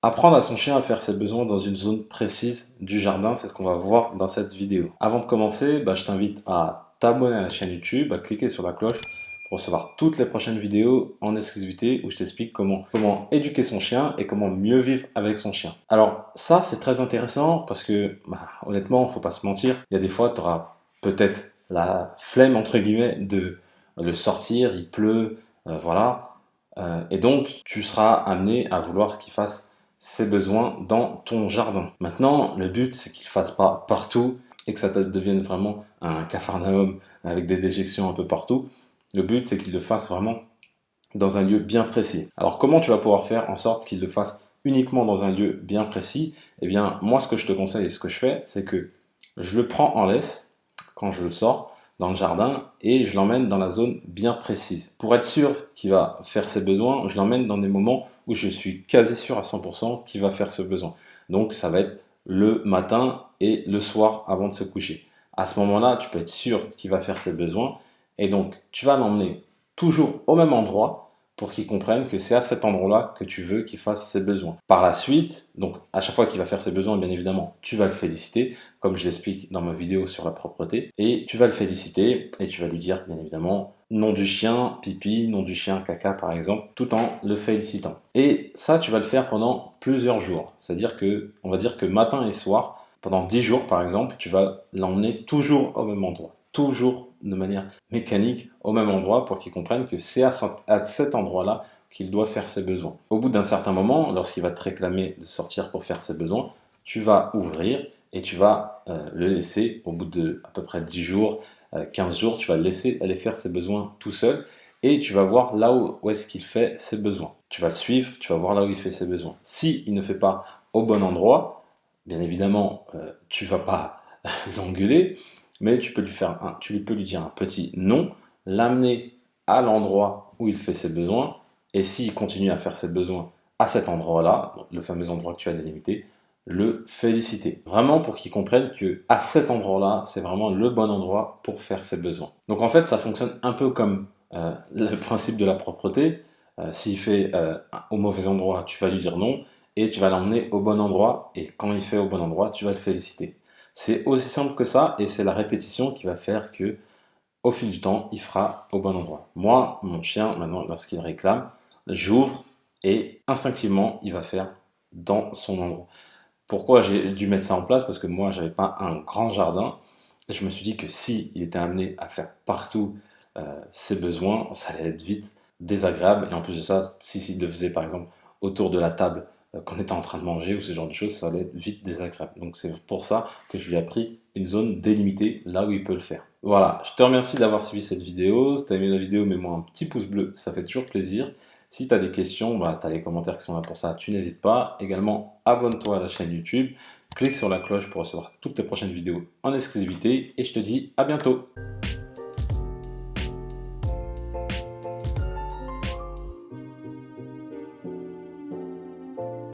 Apprendre à son chien à faire ses besoins dans une zone précise du jardin, c'est ce qu'on va voir dans cette vidéo. Avant de commencer, je t'invite à t'abonner à la chaîne YouTube, à cliquer sur la cloche pour recevoir toutes les prochaines vidéos en exclusivité où je t'explique comment éduquer son chien et comment mieux vivre avec son chien. Alors ça, c'est très intéressant parce que, honnêtement, il ne faut pas se mentir, il y a des fois, tu auras peut-être la flemme, entre guillemets, de le sortir, il pleut, voilà. Et donc, tu seras amené à vouloir qu'il fasse ses besoins dans ton jardin. Maintenant, le but, c'est qu'il ne fasse pas partout et que ça devienne vraiment un capharnaüm avec des déjections un peu partout. Le but, c'est qu'il le fasse vraiment dans un lieu bien précis. Alors, comment tu vas pouvoir faire en sorte qu'il le fasse uniquement dans un lieu bien précis? Eh bien, moi, ce que je te conseille et ce que je fais, c'est que je le prends en laisse quand je le sors dans le jardin et je l'emmène dans la zone bien précise. Pour être sûr qu'il va faire ses besoins, je l'emmène dans des moments où je suis quasi sûr à 100% qu'il va faire ce besoin. Donc ça va être le matin et le soir avant de se coucher. À ce moment-là, tu peux être sûr qu'il va faire ses besoins et donc tu vas l'emmener toujours au même endroit pour qu'il comprenne que c'est à cet endroit-là que tu veux qu'il fasse ses besoins. Par la suite, donc à chaque fois qu'il va faire ses besoins, bien évidemment, tu vas le féliciter, comme je l'explique dans ma vidéo sur la propreté, et tu vas le féliciter et tu vas lui dire, bien évidemment, nom du chien, pipi, nom du chien, caca, par exemple, tout en le félicitant. Et ça, tu vas le faire pendant plusieurs jours. C'est-à-dire que, on va dire que matin et soir, pendant 10 jours, par exemple, tu vas l'emmener toujours au même endroit. Toujours de manière mécanique au même endroit pour qu'il comprenne que c'est à cet endroit-là qu'il doit faire ses besoins. Au bout d'un certain moment, lorsqu'il va te réclamer de sortir pour faire ses besoins, tu vas ouvrir et tu vas le laisser au bout de à peu près 10 jours, 15 jours, tu vas le laisser aller faire ses besoins tout seul et tu vas voir là où est-ce qu'il fait ses besoins. Tu vas le suivre, tu vas voir là où il fait ses besoins. S'il ne fait pas au bon endroit, bien évidemment, tu vas pas l'engueuler, mais tu peux lui dire un petit non, l'amener à l'endroit où il fait ses besoins, et s'il continue à faire ses besoins à cet endroit-là, le fameux endroit que tu as délimité, le féliciter. Vraiment pour qu'il comprenne que à cet endroit-là, c'est vraiment le bon endroit pour faire ses besoins. Donc en fait, ça fonctionne un peu comme le principe de la propreté. S'il fait au mauvais endroit, tu vas lui dire non, et tu vas l'emmener au bon endroit, et quand il fait au bon endroit, tu vas le féliciter. C'est aussi simple que ça, et c'est la répétition qui va faire que, au fil du temps, il fera au bon endroit. Moi, mon chien, maintenant, lorsqu'il réclame, j'ouvre et instinctivement, il va faire dans son endroit. Pourquoi j'ai dû mettre ça en place? Parce que moi, j'avais pas un grand jardin. Et je me suis dit que si il était amené à faire partout ses besoins, ça allait être vite désagréable. Et en plus de ça, si s'il le faisait par exemple autour de la table qu'on était en train de manger ou ce genre de choses, ça allait être vite désagréable. Donc c'est pour ça que je lui ai pris une zone délimitée là où il peut le faire. Voilà, je te remercie d'avoir suivi cette vidéo. Si tu as aimé la vidéo, mets-moi un petit pouce bleu, ça fait toujours plaisir. Si tu as des questions, tu as les commentaires qui sont là pour ça, tu n'hésites pas. Également, abonne-toi à la chaîne YouTube, clique sur la cloche pour recevoir toutes les prochaines vidéos en exclusivité et je te dis à bientôt.